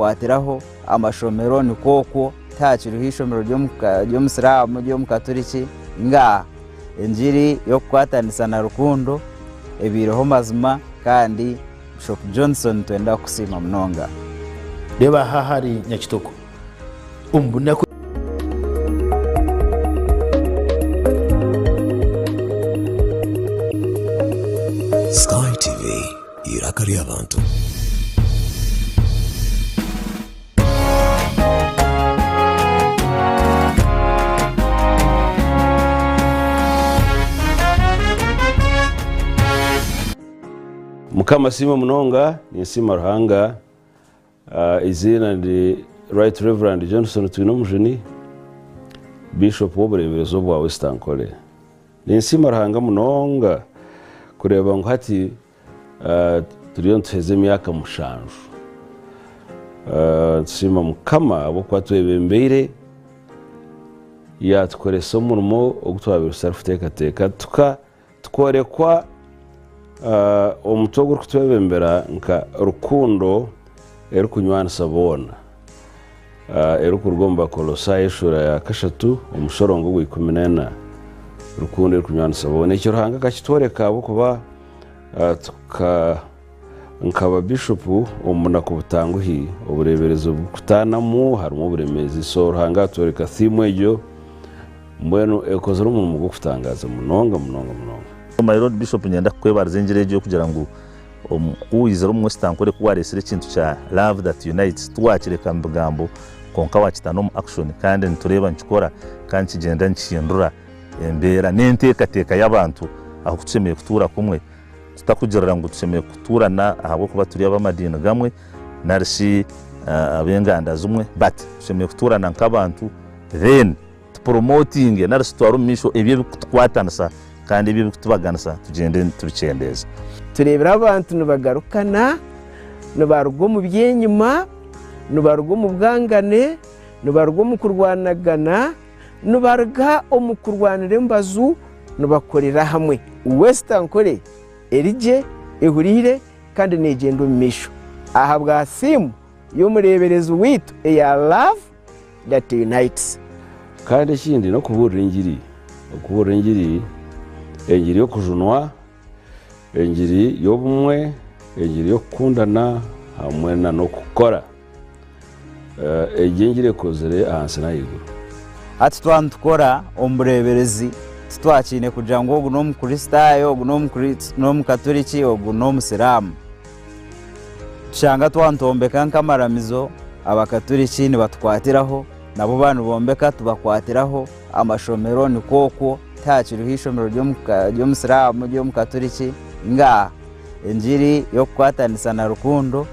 tubakwatiraho amashomero ni koko takiriho ishomero ry'omusiramu ry'omukatoliki nga enjiri yo kukwatanisa na rukundo ebireho mazima kandi Bishop Johnson twenda kusima munonga. Reba hahari Nyakitoko umbuna Sky TV irakari abantu. Mukama Sima Munonga ni Sima Ruhanga, izina ndi Right Reverend Johnson Twinomujeni, Bishop w'obureberezo bwa Western Kole. Ni Sima Ruhanga Munonga kureba ngo hati turiyo nteze myaka mushanju. Sima Mukama abo kwatwebembeire yatkoresa umurimo ogutwabira self-teka tkorekwa omutogo kutwebembera nka rukundo erukunywanisa bona erukurugomba Kolosai eshura ya kashatu omushorongo gw'14 rukundo erukunywanisa bona icyo Ruhanga kakitworeka abo kuba nkaba Bishop omuna kubutanguhi obureberezo bukutanamu harimo buremezi so Ruhanga atworeka theme ejo mbwenu ekozera umuntu mu kutangaza munonga. My Lord Bishop nyenda kwebariza enjerejo kugira ngo uyizera umwestan kore kuwaresere kintu cha love that unites twakireka mbugambo konka wakitano mu action kandi ntureba nkikora kandi kigenda nkihindura embera n'entekateka y'abantu aho kucemeye kutura kumwe tutakugerera ngo tucemeye kuturana ahabo kuba turi abamadini gamwe narisi abenganda zumwe but tucemeye kuturana nk'abantu then promoting narisi twarumisho ebyo tukwatanasa kandi ibi tubaganisa tugende tubicendeza turebera abantu nubagarukana nubarugo mu byenyuma nubarugo mu bwangane nubarugo mu kurwanagana nubarga omukurwanire mbazu nubakorera hamwe Western Kole erije ehurire kandi negendo misho aha bwa simu yo mureberezo witu ya love that unites kandi kindi no kuburira ingiri enjiri yo kujunwa enjiri y'obumwe enjiri yo kukundana hamwe na no kukora enjiri kozere ahansi n'ayiguru ati twantukora omureberezi twakine kugira ngo ogu n'omukristayo ogu n'omukatoliki ogu n'omusiramu tushanga twantombeka nk'amaramizo abakatoliki nibatwatiraho nabo bantu bombeka tubakwatiraho amashomero ni koko takiriho ishomero ry'omusiramu ry'omukatoliki nga enjiri yo kukwatanisa na rukundo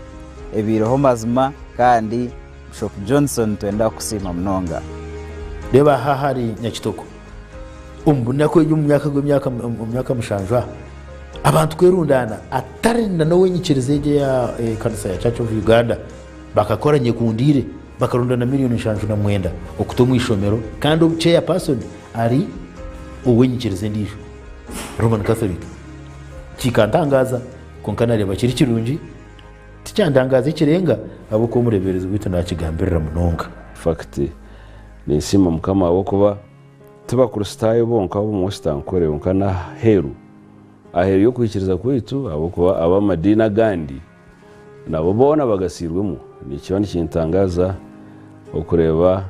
ebireho mazima kandi Bishop Johnson twenda kusima munonga. Reba hahari Nyakitoko umbuna ko y'umyaka mushanjwa abantu kwerundana atarinda no wenyikirizeje ya kanisa ya Church of Uganda bakakoranye kundire bakarundana miliyoni 59 okutumwa ishomero kandi obucheya person ari uwenyikirize ndisho Roman Catholic kikantangaza konkana reba kiri kirungi ticyandangaza ikirenga abo ko murebereza bito nakigambirira munonga fact ni Sima Mukama abo kuba tuba kristayo bonka bo mu Western Kole onkana heru aheru yo kwikiriza kwitu abo kuba abamadina gandi nabo bona bagasirwemo ni cyane kintangaza okureba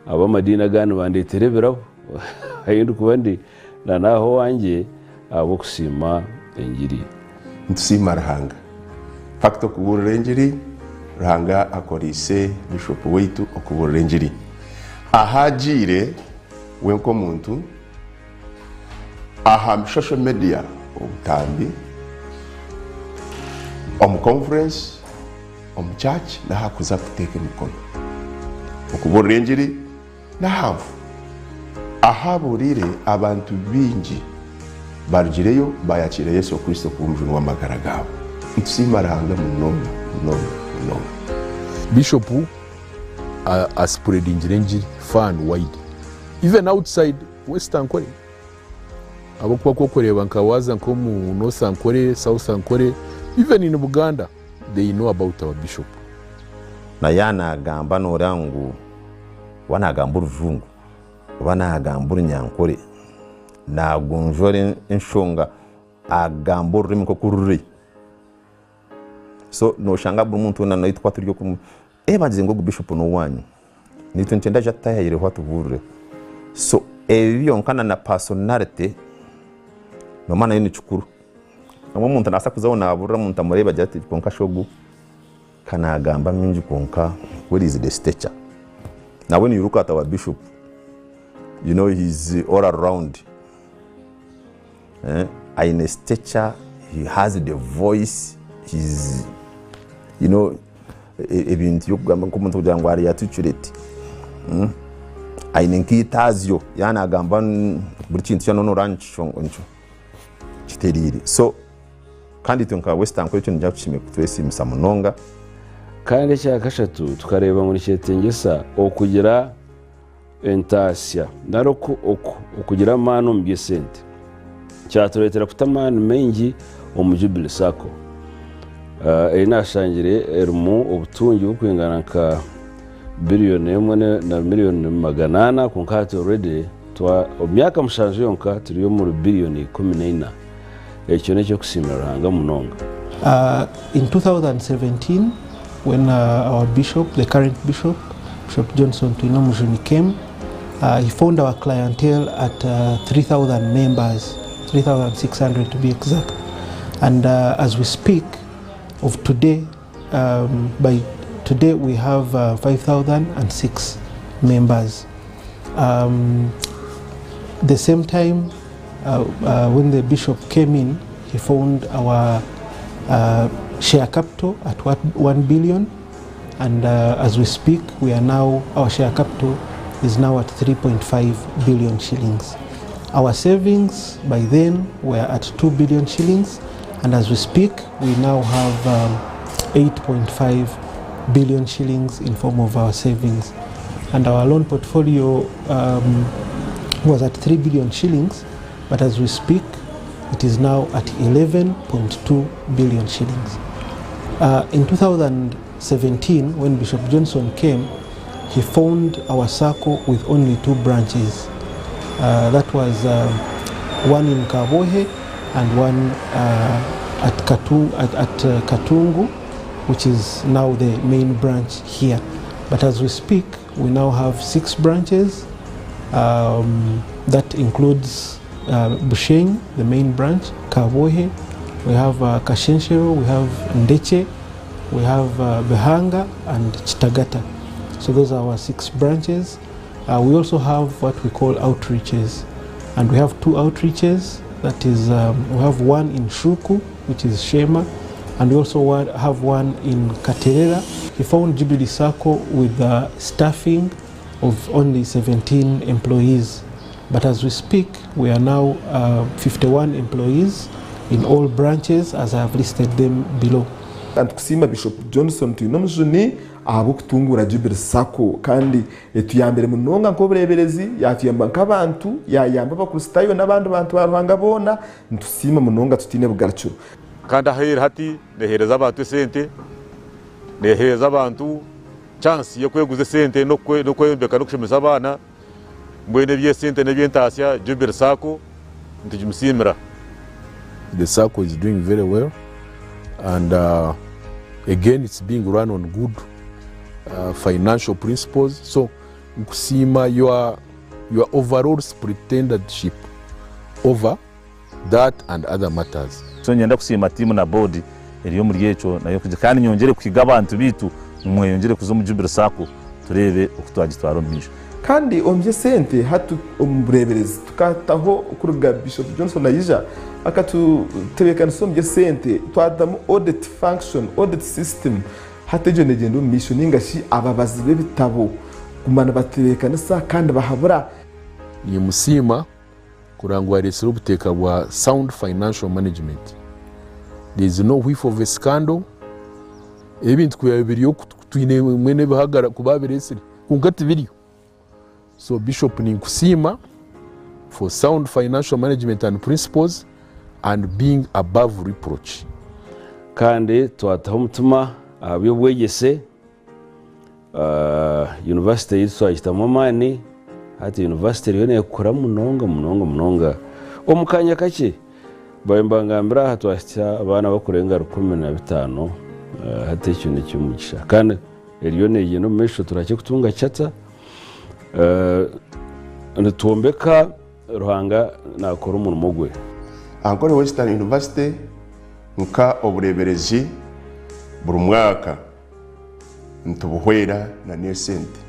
abamadina gandi banditereberaho hayindu kubandi na naho wanje abo kusima enjiri ntusima Ruhanga fakto kuburira enjiri Ruhanga akorise Bishop weitu okuburira enjiri ahajire wenko muntu aha social media obutambi conference church na hakuza kuteka mikono okuburira enjiri na hafu ahaburire abantu bingi barugireyo bayakira Yesu Kristo kumvunwa amagara gabo ntusima Ruhanga munonga. Bishop spreading enjiri far and wide even outside Western Kole abo kwa kureba nkawaza nko mu Northern Kole, Southern Kole, even in Buganda they know about our bishop na yanagamba norangu wanagamba uruvungu wanagamba urunyankore nagunjore enshonga agamba ururimi ko kururi so no shanga buri muntu na nitwa turyo ku bagize ngo bishop no wanyu nitwe ntenda jatayire hwa tuvure so ebiyo nkana na personality no mana yini chukuru namwe muntu nasa kuzabona abura muntu amureba jati konka shogu kana agamba minji konka where is the stature now when you look at our bishop you know he's all around in a stature he has the voice he's you know ebintu yokugamba ko muntu kugira ngo ari yatucureti ayinenkitazyo yanagamba buri kintu cyo no rancho ncho kiterire so kandi tunka western ko cyo njya kushime kutwese musamunonga kandi cya kashatu tukareba muri cyetengesa okugira entasya naroko okugira mano mbyesente cyaturetera kutamana mengi omujubile sako inashangire erumu obutungi bukwingana nka billion emwe na million maganana kunkati already twa myaka mshanje yonka turiyo muri billion 14 ekyo necyo kusimira hanga munonga. In 2017 when our bishop, the current bishop Johnson Twino Mujuni came, he found our clientele at 3,000 members, 3,600 to be exact, and as we speak of today, by today we have 5,006 members. The same time, when the bishop came in, he found our share capital at 1 billion, and as we speak, we are now, our share capital is now at 3.5 billion shillings. Our savings by then were at 2 billion shillings, and as we speak, we now have 8.5 billion shillings in form of our savings. And our loan portfolio was at 3 billion shillings, but as we speak, it is now at 11.2 billion shillings. In 2017, when Bishop Johnson came, he found our circle with only 2 branches. That was one in Kabohe and one at Katungu, which is now the main branch here. But as we speak, we now have 6 branches. That includes Busheng, the main branch, Kabohe, we have Kashenshero, we have Ndeche, we have Behanga and Chitagata. So those are our 6 branches. We also have what we call outreaches, and we have 2 outreaches. That is, we have one in Shuku, which is Shema, and we also have one in Katerera. He found Jubilee Sacco with staffing of only 17 employees. But as we speak, we are now 51 employees in all branches, as I have listed them below. And kusima Bishop Johnson Twino Mujuni abo kutungura Jubilee Sacco kandi etuyambere munonga nkobureberezi yatuyamba nk'abantu yayamba bakustayo n'abandi bantu baruhanga bona ntusima munonga tutine bugaracuro kandi ahera hati nehereza abantu sente nehereza abantu chance yo kweguza sente no kwembeka no kushemeza abana mbwene bye sente nebyentasya Jubilee Sacco ntijumusimira. The Sacco is doing very well, and again it's being run on good financial principles. So Nkusima, your overall superintendentship over that and other matters. So nyenda kusima timu na board eriyo muri yecho nayo kuje kandi nyongere kwiga abantu bitu mwe yongere kuzo mu Jubilee Sacco turebe okutwagitwara omisho kandi omye sente hatu ombureberezi tukataho kuruga Bishop Johnson ayija akatutebekana somye sente twadamu audit function, audit system hateje negendo mission ingashi ababazi b'ibitabo kumana batebekana sa kandi bahabura ni musima kurangwa resero ubuteka bwa sound financial management. There is no whiff of a scandal. Ebintu kuyabiriyo twine mwene bahagara kubabiresiri kunkati biriyo. So Bishop Nkusima for sound financial management and principles and being above reproach. Kandi twataho mutuma abyo bwegese university yitu ayitamu amaani hati university eriyo neekura munonga omukanya kake bayembangambira aha twahikya abaana bakurenga 15 hati ekyo nikyomugisha kandi eriyo neeyina omu maisho turakye kutunga kyata nitwombeka Ruhanga nakora omurimo gwe. Ankole Western University nka obureberezi buri mwaka ntubuhwera na nesente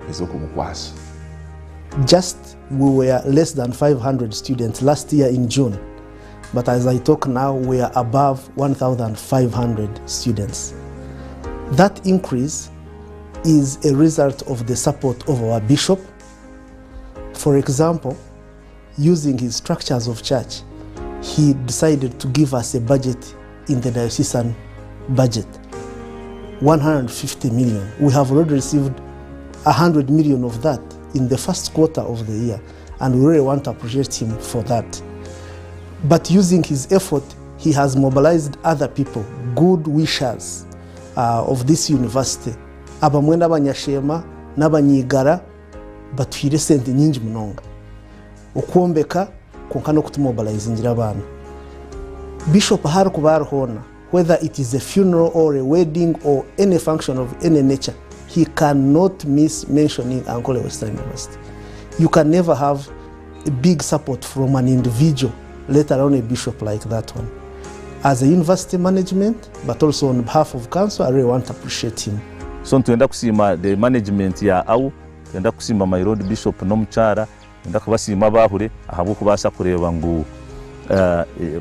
ezokubukwasa. Just we were less than 500 students last year in June, but as I talk now we are above 1,500 students. That increase is a result of the support of our bishop. For example, using his structures of church, he decided to give us a budget in the diocesan budget, 150 million. We have already received 100 million of that in the first quarter of the year, and we really want to appreciate him for that. But using his effort, he has mobilized other people, good wishers of this university. Abamwe n'abanyashema n'abanyigara batwire sente nyingi munonga okwombeka konka no kutumobilizingira abana. Bishop har kubarhona, whether it is a funeral or a wedding or any function of any nature, he cannot miss mentioning Ankole Western University. You can never have a big support from an individual, let alone a bishop like that one. As a university management, but also on behalf of council, I really want to appreciate him. So tuenda kusima the management ya au tuenda kusima my road bishop n'omukyara tuenda kubasima bahure ahabwo kubasa kureba ngu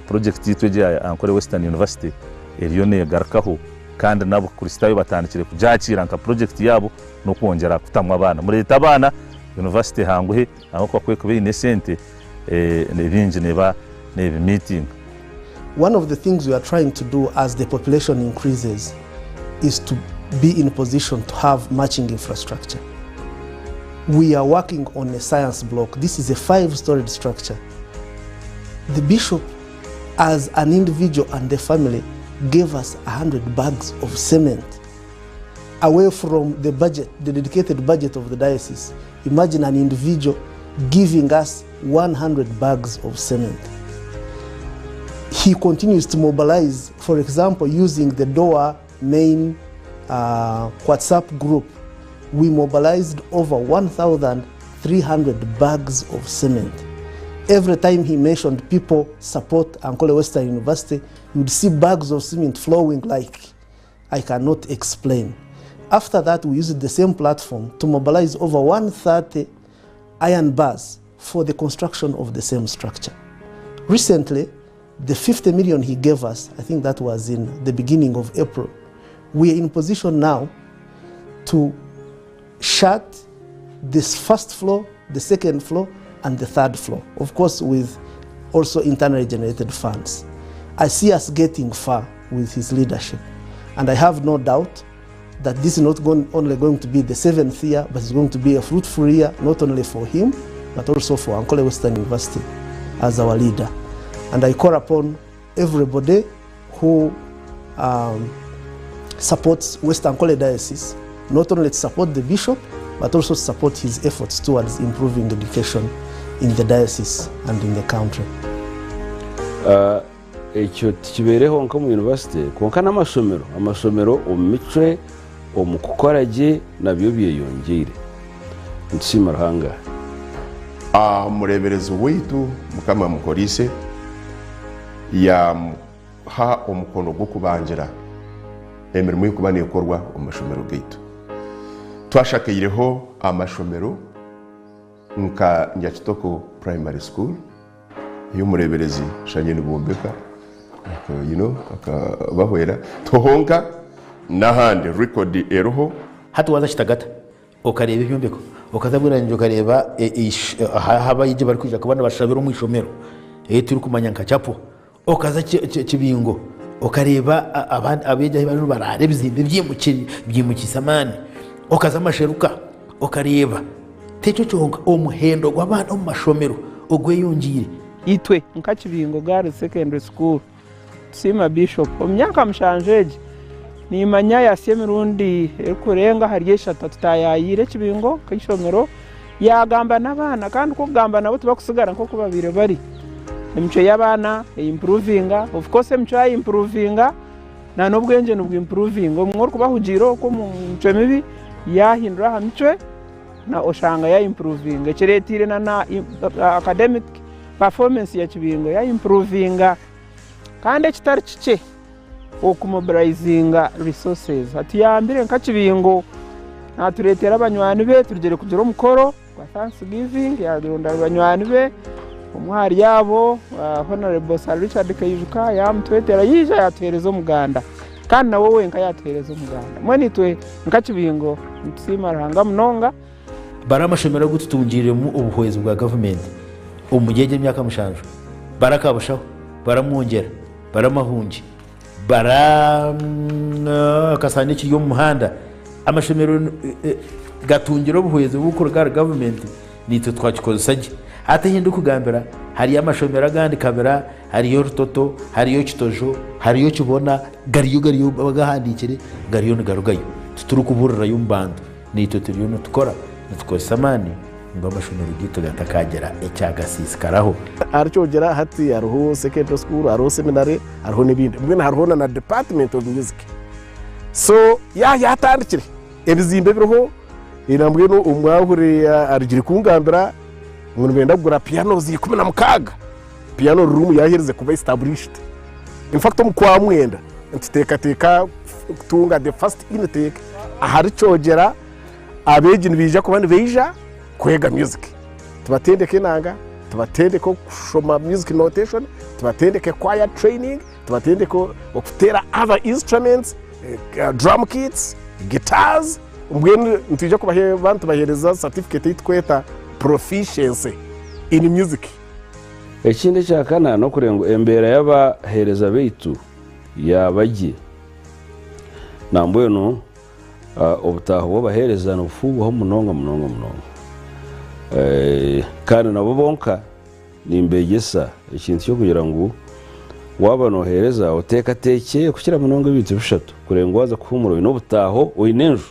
project yitwe ya Ankole Western University eriyo negarakaho kandi nabo kristayo batandikire kujakira nka project yabo no kwongera kutamwa abana muri leta abana university hanguhe aho kwa kwekube ine sente nebinje neba meeting. One of the things we are trying to do as the population increases is to be in a position to have matching infrastructure. We are working on a science block. This is a 5-storied structure. The bishop, as an individual and the family, gave us 100 bags of cement away from the budget, the dedicated budget of the diocese. Imagine an individual giving us 100 bags of cement. He continues to mobilize, for example, using the DOA main WhatsApp group. We mobilized over 1,300 bags of cement. Every time he mentioned people support Ankole Western University, you would see bags of cement flowing like I cannot explain. After that, we used the same platform to mobilize over 130 iron bars for the construction of the same structure. Recently, the 50 million he gave us, I think that was in the beginning of April, we are in position now to shut this first floor, the second floor, and the third floor, of course with also internally generated funds. I see us getting far with his leadership, and I have no doubt that this is not only going to be the 7th year, but it's going to be a fruitful year, not only for him, but also for Ankole Western University as our leader. And I call upon everybody who supports West Ankole Diocese, not only to support the bishop, but also to support his efforts towards improving education in the diocese and in the country. Ekyo kibereho nko mu university konka n'amasomero omumichwe omukukorage nabyo byeyongere ntsima Ruhanga mureberezi witu mukama mukorise ya ha omukono gwo kubangira emirimo y'okuba nekorwa omashomero gaitu twashakayireho amashomero nka Nyakitoko Primary School y'umureberezi Shanyeni Bombeka akabahwera tohonga n'ahandi record eroho hati waza kitagata ukareba ibyombeko ukazabwira nje ukareba haba yije bari kwija kubana bashabira mu ishomero turi kumanya nka cyapo ukaza kibingo ukareba abeje bari barare bizimbe byimukisamani ukaza amasheruka ukareba techo cyonga omuhendo gw'abana mu mashomero ogweyongire itwe nkakibingo Girls Secondary School Sima Bishop omyaka mshanjeje nimanya yasiye mirundi kurenga hari eshatu tutayayire kibingo kishomero yagamba n'abana kandi ko gamba nabo tubakusigara nko kubabire bari imico y'abana improvinga of course imico ya improvinga na nubwenge nubwo improvinga umwe kubahugiro ko mu mico mibi yahindura hamicwe na oshanga ya improvinga kiretire na academic performance ya kibingo ya improvinga kandi kitari cike okumobilizinga resources hati yambire nka kibingo naturetera abanywani be turugere kugira umukoro kwa Thanksgiving yaronda abanywani be umwari yabo Honorable Sir Richard Kayijuka yamutwetera yija yatwereza umuganda kandi nawo we nka yatwereza umuganda mwene twe nka kibingo nsima ranga munonga baramashomera gututungirire mu ubuhoyezi bwa government umugege myaka mushanjo barakabashaho baramwongera baramahungi kasane kiyo mu muhanda amashomero gatungiro ubuhoyezi bw'ukorwa government nitwe twakikozesage atahinda kugambira hari amashomero agandi kabera hariyo rutoto hariyo kitojo hariyo kibona gariyo bagahandikire gariyo ngarugayo tuturu kuburira yumbando nitwe turiyo tukora nitwosamani mba amashomero gito gatakagera ecyagasisikaraho arcyogera hati ariho secondary school ariho seminary ariho nibindi mwe hariho na department of music so yatandikire ebizimbe biriho inambwe no umwahure arigire kungambira umuntu benda kugura piano zikumi na mukaga piano room yahereze kuba established in fact mu kwa mwenda ntiteka tunga the first intake ahari cyogera abegini bija kubandi beija kwega music tubatendeke nanga tubatendeke kushoma music notation tubatendeke choir training tubatendeke okutera other instruments drum kits guitars mbwene ntuje kubahe bantu bahereza certificate yitweta proficiency in music. Ekindi cyakana no kurengo embera y'abahereza beitu yabagiye nambuye no obutaho babahereza no fubo munonga kandi nabo bonka nimbegesa ikintu cyo kugira ngo waba nohereza uteka teke kugira munonga bitu bishatu kurengo waza kuhumuro no butaho oyinenju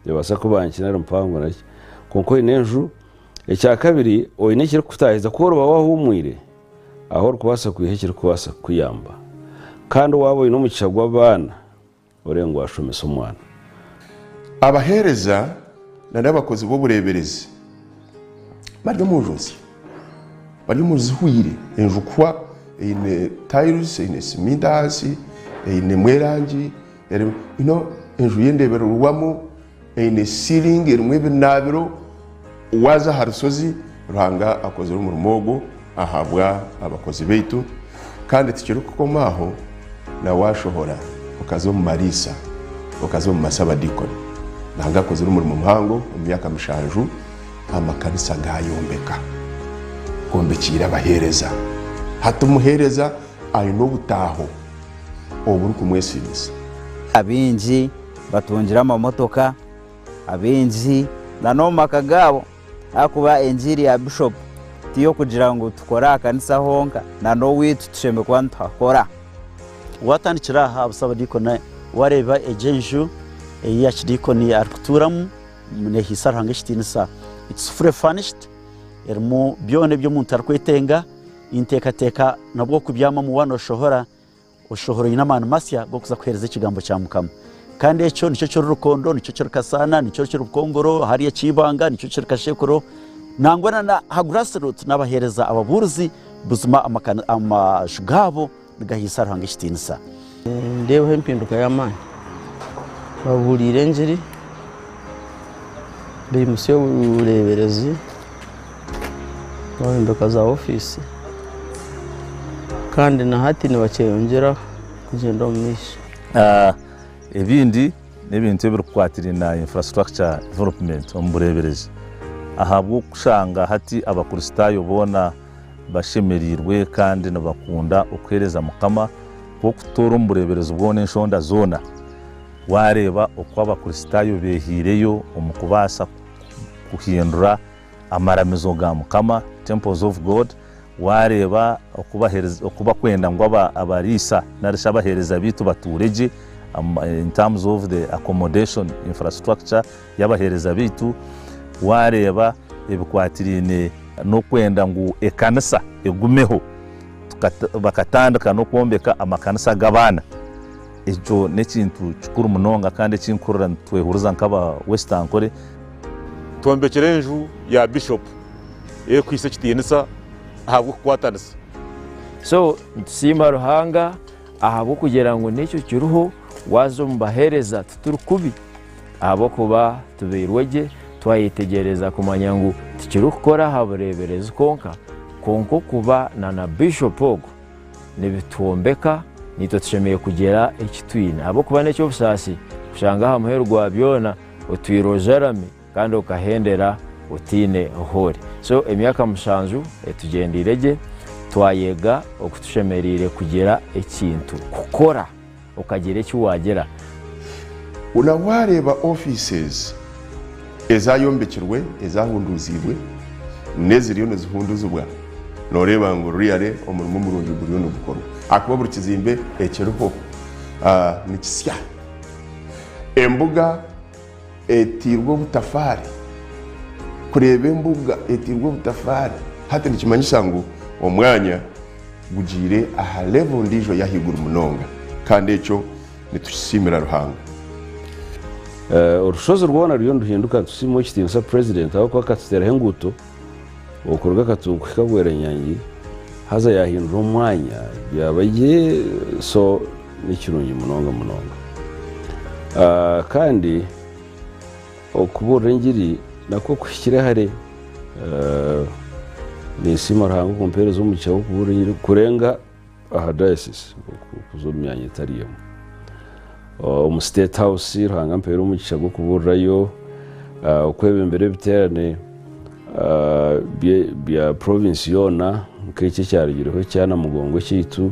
yabasa kubankina rumpango naki konko inenju ecya kabiri oyinekire kutahiza ko roba wahumwire aho rwasa kwihekire kwasa kuyamba kandi wabo ino mucagwa abana orengo washomesa umwana abahereza n'abakozi b'ubureberezi bari mu zuhwire enjukwa ine tiles ine simidasi ine mwerangi ino enju yendebero ruwamo ine ceiling erimwe binabiro waza harusozi ruhanga akoze umurimogo ahabwa abakozi beitu kandi tikiro kukomaho na washohora ukazo mu marisa ukazo mu masaba dikoni nanga akoze umurimo muhango mu myaka mishanju amakanisa gayombeka kombekira abahereza hatumuhereza ayo no butaho oburu kumwesimisa abinji batungira amamotoka abinji nanoma kagabo akuba enjiri ya bishop tiyo kugira ngo tukora akanisa honka na no witu tushembe kwantu hakora watandikira habusaba dikona wareba ejenju ya chidikoni arkuturamu mune hisar hangishitinisa it's fully furnished ermo byone byo muntu arkwetenga inteka nabwo kubyama mu wano shohora ushohora inamana masya bwo kuza kwereza ikigambo cya mukama kandi echo nicyo cyo rukondo nicyo cyo kasana nicyo cyo rukongoro hariya kibanga nicyo cyo kashekoro nangwana na hagrasrut nabahereza ababuruzi buzima amashugabo bigahisara hangishitinisa ndewe hempinduka y'amani babulire njiri bimusyo ubureberezi bahinduka za ofisi kandi na hati nibakeyongera kugenda mu mishi ebindi n'ibintu birukwatira na infrastructure development omubureberezi ahabwo kushanga hati abakristayo bona bashemerirwe kandi nabakunda ukwereza mukama ko kutora omubureberezi bwone nshonda zona wareba uko abakristayo behireyo omukubasa kuhindura amaramizo ga mukama temples of God wareba okubahereza okubakwenda ngo abarisa narisha bahereza bitu batureje in terms of the accommodation infrastructure y'abahereza bitu wareba ebikwatirine no kwenda ngu ekanisa egumeho bakatandika no kwombeka amakanisa g'abaana ekyo n'ekintu kikuru munonga kandi kinkurura twehuriza nk'aba Western Kore twombekere enju ya bishop ekwise kitinisa ahabwo kukwatanisa so ntusiima Ruhanga ahabwo kugira ngo n'ekyo kiruho wazo mubahereza tuturi kubi ahabwokuba tubeirwegye twayitegereza kumanya ngu tikiri kukora habureberezi konka kuba na bishop ogo nibitwombeka nitwe tushemeye kugera ekitwine ahabwokuba n'ekyo obusasi kushanga aha muheru gwa byona otwire Jeremy kandi okahendera otine ohori so emyaka mushanju etugendiregye twayega okutushemerire kugera ekintu kukora okagira eki wagera unawareba offices ezayombekirwe ezahunduzibwe neziriyo nezihunduzibwa noreba ngo ruyare omurimo murungi buriyo no gukorwa akuba buri kizimbe ekiriho nikisya embuga etirwo butafari kureba embuga etirwo butafari hati nikimanyisha ngo omwanya gugire aha level ndijo yahigura munonga kandi ekyo nitushimira Ruhanga urushozi rwona ryo nduhinduka tusimo kitinsa president aho kwa katera henguto okurga katungu kabwera nyanyi haza yahindura umwanya byabaye so n'ikirungi munonga kandi okubura ngiri nako kwikire hare nisima Ruhanga kumpereza umucyaho kubura ngiri kurenga aha diocese kuzo myanya itariyemo mu state house Ruhanga mpera umugisha gwo kuburayo ukwebe mbere biterane bya province yona nk'iki cyarigiriho cyana mugongo cyitu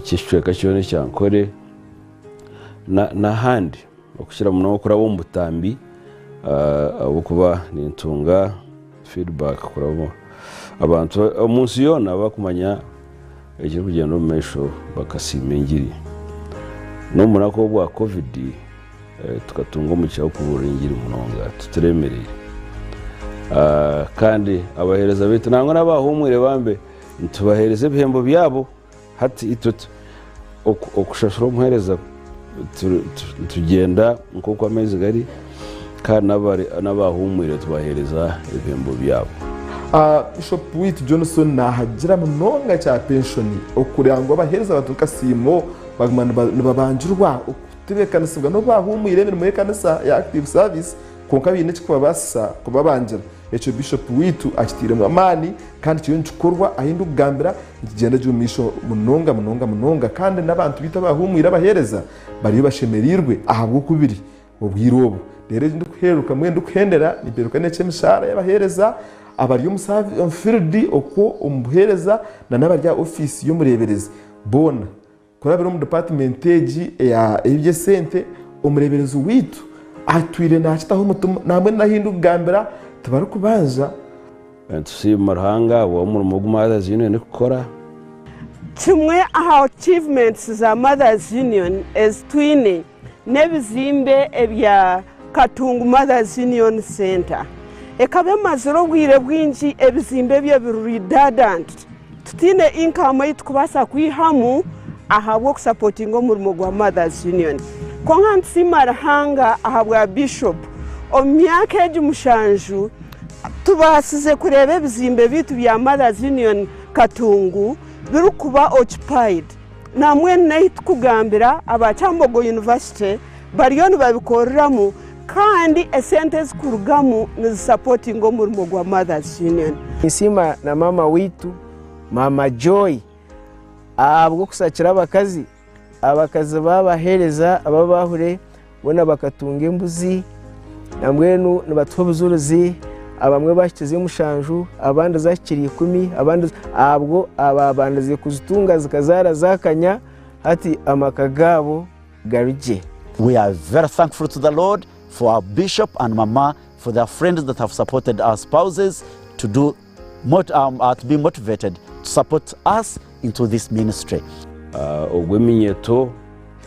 kishweka cyone cyankore na handi okushyira muno kura bo mutambi abo kuba nintunga feedback kurabo abantu umunsi yona bakumanya ekiri kugenda mu mesho bakasimengiri no munako bwa covid tukatunga mu cyaho kubura ingiri munonga tuteremereye kandi abahereza bitu nangwa nabahumwire bambe ntubahereze bihembo byabo hati itutu okushashura umuhereza tugenda nk'uko amezi gari kandi n'abahumwire tubahereza ibihembo byabo Bishop Witu Johnson nahagira munonga cya pension okurango abahereza batuka simo bagumana babanjurwa okutebekanasibwa no bahumwire mu kanisa ya active service konka bine kikubabasa kubabanjira echo Bishop Witu akitire mu amani kandi cyo ncukorwa ahindu kugambira igenda jumisho munonga kandi n'abantu bita bahumwira abahereza bari bashemerirwe ahabwo kubiri ubwirobo rero ndukuheruka mwende kuhendera niberuka nece mishara y'abahereza abari umusavi field oko umuhereza na n'abarya office y'umureberezi bona kurabira mu department ya ibye sente umureberezi Witu atwire nakitaho umutumo namwe nahindu kugambira tubari kubanza ntusima Ruhanga wo mu Mothers Union gukora kimwe aha achievements za Mothers Union as twine nebizimbe ebya Katungu Mothers Union Center ekabe maziro bwire bwinji ebizimbe byo redundant tutine income yitukubasa kwihamu ahabwo kusupportinga umurimo gwa Mothers Union konga ntsima Ruhanga ahabwa Bishop omyaka ejumushanju tubasize kurebe bizimbe bitu bya Mothers Union Katungu birukuba occupied namwe nayitukugambira abacambogo University bariyoni babikoreramu kandi esente zikurugamu nizisupportinga umurimo gwa Mothers Union isima na mama Witu Mama Joy abwo kusakira abakazi babahereza ababahure bona bakatunga embuzi namwenu nibatwobuzuruzi abamwe bashikize mushanju abandi zakiriye 10 abandi abwo ababandaze kuzitunga zikazara zakanya hati amakagabo garije. We are very thankful to the Lord for our bishop and mama, for their friends that have supported our spouses to do to be motivated to support us into this ministry. Ogweminyeto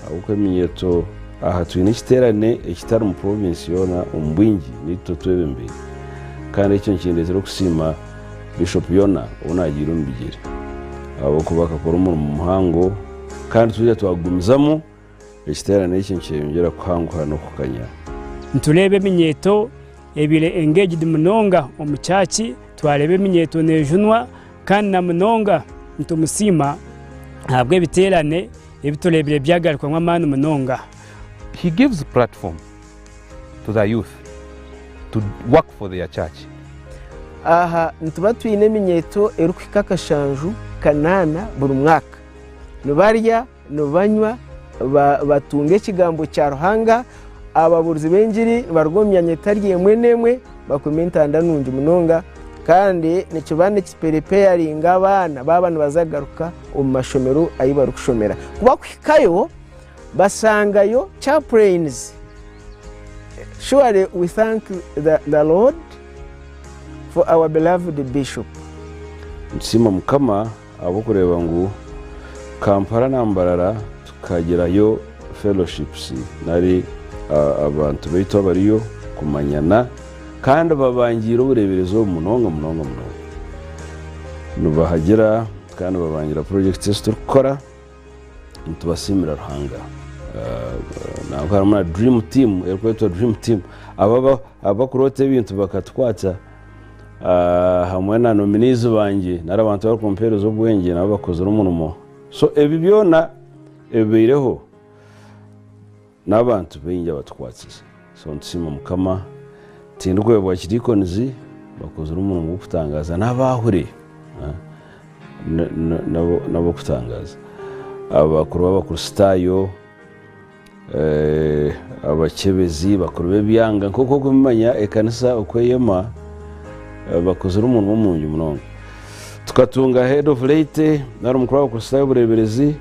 ahubwo eminyeto aha twine ekiterane ekitari mu provinsi yona ombwingi nito twebembere kandi ekyo nkindetera okusiima Bishop yona onagira omubigere abo kuba kakora omurimo muhango kandi tujya twagumizamu ekiterane ekyo nkyeyongera kuhanguha n'okukanya ntulebe eminyeto ebire engaged munonga omu kyaki twarebe eminyeto nejunwa kandi na munonga ntumusiima ahabwa ebiterane ebiturebire byagaruka nk'amaani munonga. He gives platform to the youth to work for their church. Aha ntuba twine eminyeto erukwika kashanju kanana buri mwaka nibarya nibanywa batunga ekigambo kya Ruhanga ababuruzi b'enjiri barwa omu myanya etari emwe n'emwe bakuma entanda nungi munonga kandi nikiba nikiperepeyaringa abaana baba nibazagaruka omu mashomero ayi barikushomera kuba kuhikayo basangayo chaplains. Surely we thank the Lord for our beloved Bishop. Nsima Mukama abo kureba ngu Kampala nambarara tukagerayo fellowships nari abantu baitu abariyo kumanyana kandi babangira ubureberezo munonga nubahagera kandi babangira projects turukora ntubasimira Ruhanga nako harimo dream team erikweto dream team abakurote ebintu bakatwata hamwe na nominees banje nari abantu bari compare zo bwenge nabo bakoze umunimo so ebi byona ebireho n'abantu bengi abatwatse so nsima Mukama tindwe bwa kidikonizi bakoze umunimo wo kutangaza n'abahure nabo kutangaza abakuru b'abakristaayo abakebezi bakuru b'ebyanga nk'uko kumanya ekanisa okweyema bakoze umunimo mungi munonga tukatunga head of late nari umukuru w'abakristaayo bureberezi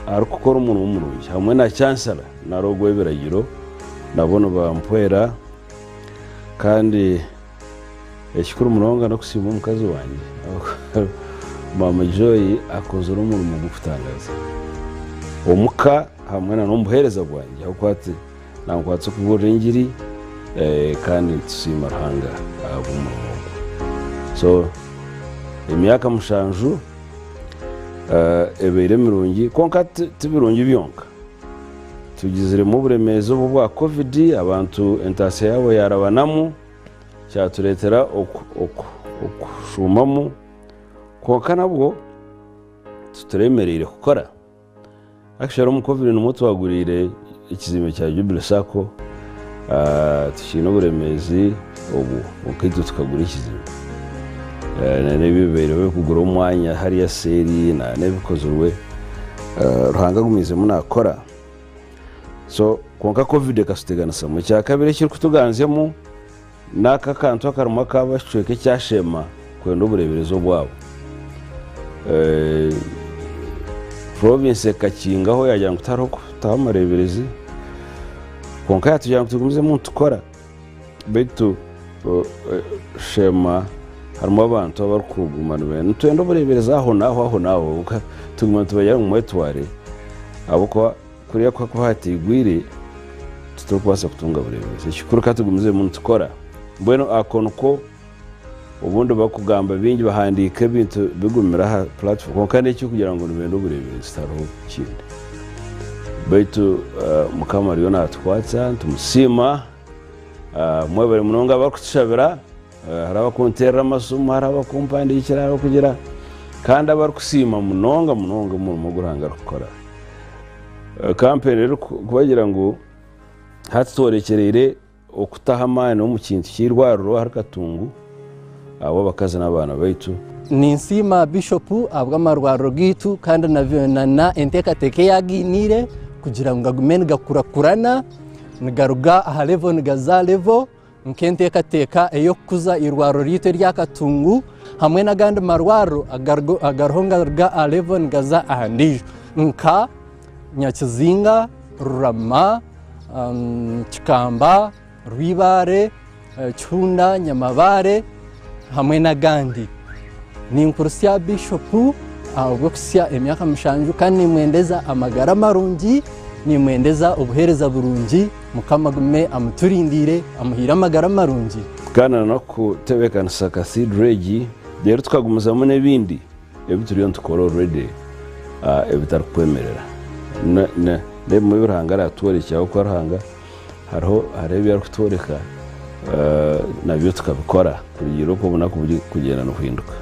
ari gukora umunimo munongi hamwe na chancellor na rogo y'ibiragiro nabono bampwera kandi ekikuru munonga no kusima umukazi wanjye Mama Joy akoze umunimo wo kutangaza omuka hamwe na n'umuhereza bwanjye akwate nakwatse kubura ingiri kandi tusima Ruhanga abumurimo so emyaka mushanju ebere mirungi konka tibirungi byonka tugizire mu buremezo bwa covid abantu entase yabo yarabanamu cyaturetera okushumamu konka nabwo tuturemerere gukora akishara mu covid n'umutu wagurire ikizime cya Jubilee Sacco tushino buremezi ubu ukitu tukagura ikizime nebiberewe kugura umwanya hariya seri na nebikozurwe Ruhanga gumize munakora so konka covid kasutegana samo cya kabiri kiri kutuganzemo naka kantu akaruma kabashweke cyashema kwenda ubureberezo bwabo province kakingaho yajya ngutaro kutamareberezi konka yatujya tugumize mu tukora betu shema harimo abantu abarukugumana bene twenda uburebereza aho naho tuguma tubajya mu mwetware abo ko kuriya ko hatigwire tutokubasa kutunga burebereza ikikuru katugumize mu tukora mbweno akonko ubundi bakugamba bingi bahandika ibintu bigumira ha platform kandi icyo kugira ngo nibende uburebereza taro kindi baitu Mukama riyo natwatsa tumusima mwebere munonga bakutshabira haraba kontera amasumu haraba kumpandi ikiraro kugira kandi abarukusima munonga mu guranga rukora campaign rero kubagira ngo hatorekerere okutahamana no mu kintu kirwaruro harikatungu abo bakaza n'abana baitu ni nsima Bishop abwa marwaruro gitu kandi na entekateke yaginire kugira ngo agumene gakurakurana nigaruga aha level nigaza level nkentekateka eyo kuza irwaruro rito ryakatungu hamwe n'agandi marwaruro agaronga ga level nigaza ahandijo nka Nyakizinga Rurama Chikamba Rwibare Chunda Nyamabare hamwe n'agandi ni inkurusya Bishop ubwo kusya emyaka mushanju kandi mwendeza amagara marungi nimwendeza obuhereza burungi mukama gume amuturindire amuhira amagara marungi kana no kutebekanisa cathedral egi rero tukagumuzamo n'ebindi ebituriyo ntukora already ebitari kwemerera ne mu biranga ratworekyaho ko arahanga hariho harebe yari kutworeka nabyo tukabikora kugira uko ubona kugenda no kuhinduka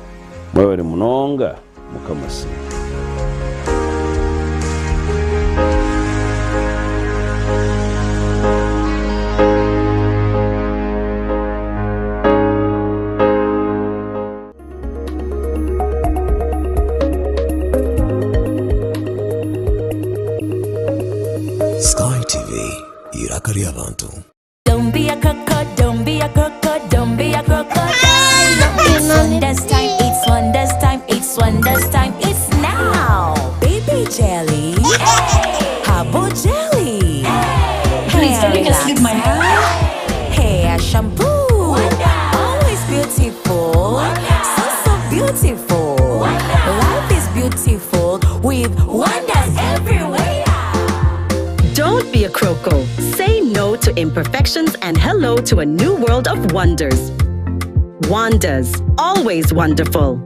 mwebare munonga mukamasi Sky TV irakari abantu. Don't be a crocodile, don't be a crocodile, don't be a crocodile. It's wonders time, it's wonders time, it's wonders time, it's now. Baby jelly, hey. Habo jelly, hey. Please don't make us leave my house. Hair shampoo, always beautiful, so beautiful. Life is beautiful with wonders everywhere. Don't be a croco. Say no to imperfections and hello to a new world of wonders. Wonders, always wonderful.